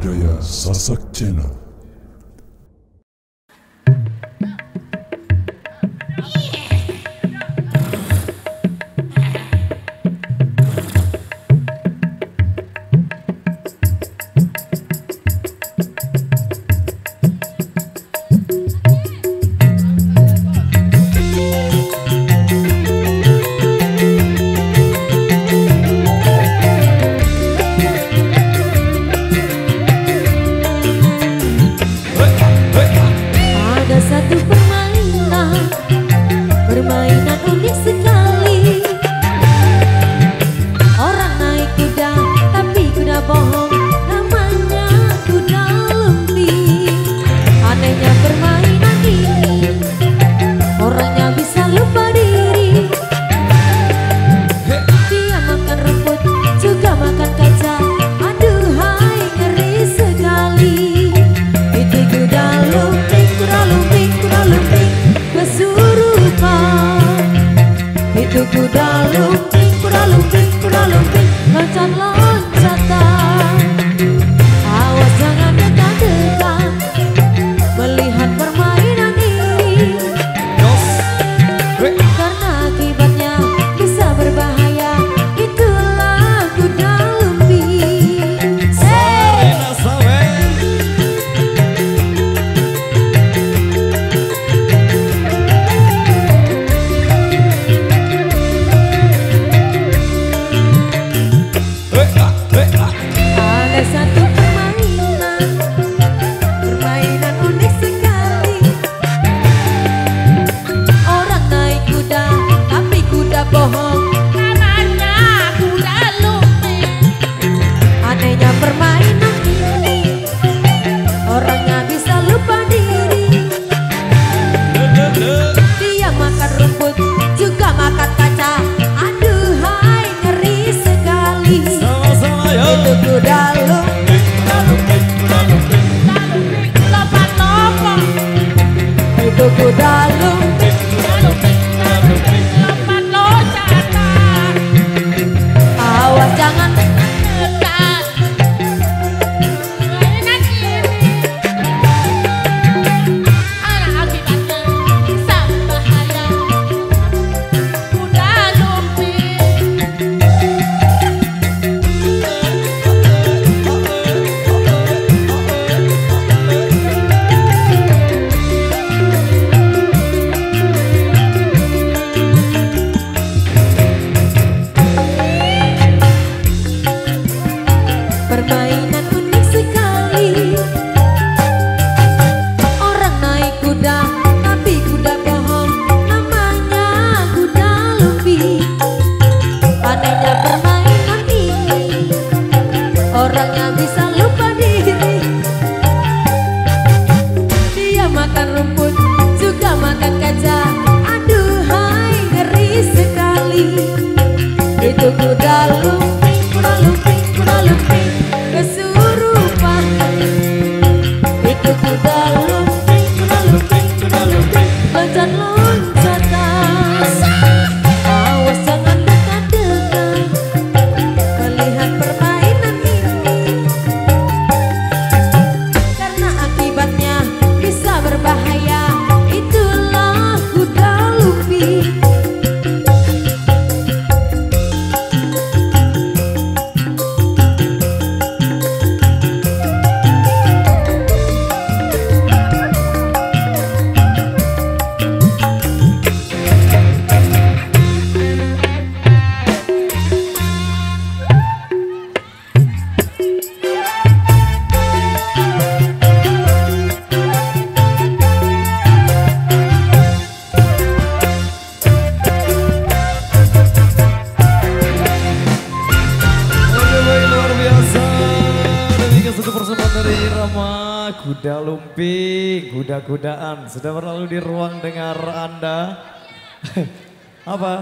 budaya Sasak Channel. Permainan unik sekali. Orang naik kuda, tapi kuda bohong, namanya kuda lumping. Anehnya permainan ini, orangnya bisa lupa diri. Dia makan rumput, juga makan kaca. Aduhai, ngeri sekali. Itu kuda lumping, kuda lumping, kuda lumping kesurupan. Itu kuda lumping, kuda lumping, kuda lumping loncat-loncatan. Awas jangan dekat-dekat melihat permainan ini, karena akibatnya bisa berbahaya. Itulah kuda lumping. Ada satu permainan unik sekali. Orang naik kuda, tapi kuda bohong, namanya kuda lumping. Anehnya permainan ini, orangnya bisa lupa diri. Dia makan rumput, juga makan kaca. Aduhai, ngeri sekali. Itu kuda lumping, kuda lumping, kuda lumping, lompat-lompat. Itu kuda lumping, kuda lumping, kuda lumping, lompat-loncatan. Awas jangan dekat mainan ini, karena akibatnya bisa berbahaya. Kuda lumping. Permainan unik sekali. Orang naik kuda, tapi kuda bohong, namanya kuda lumping. Anehnya permainan ini, orangnya bisa lupa diri. Dia makan rumput, juga makan kaca. Aduhai, ngeri sekali. Itu kuda lumping, kuda lumping, kuda lumping kesurupan. Itu kuda lumping, kuda lumping, kuda lumping loncat-loncatan. Awas jangan dekat-dekat melihat permainan ini, karena akibatnya bisa berbahaya. Itulah kuda lumping. Kuda lumping, kuda-kudaan sudah berlalu di ruang dengar Anda. Apa?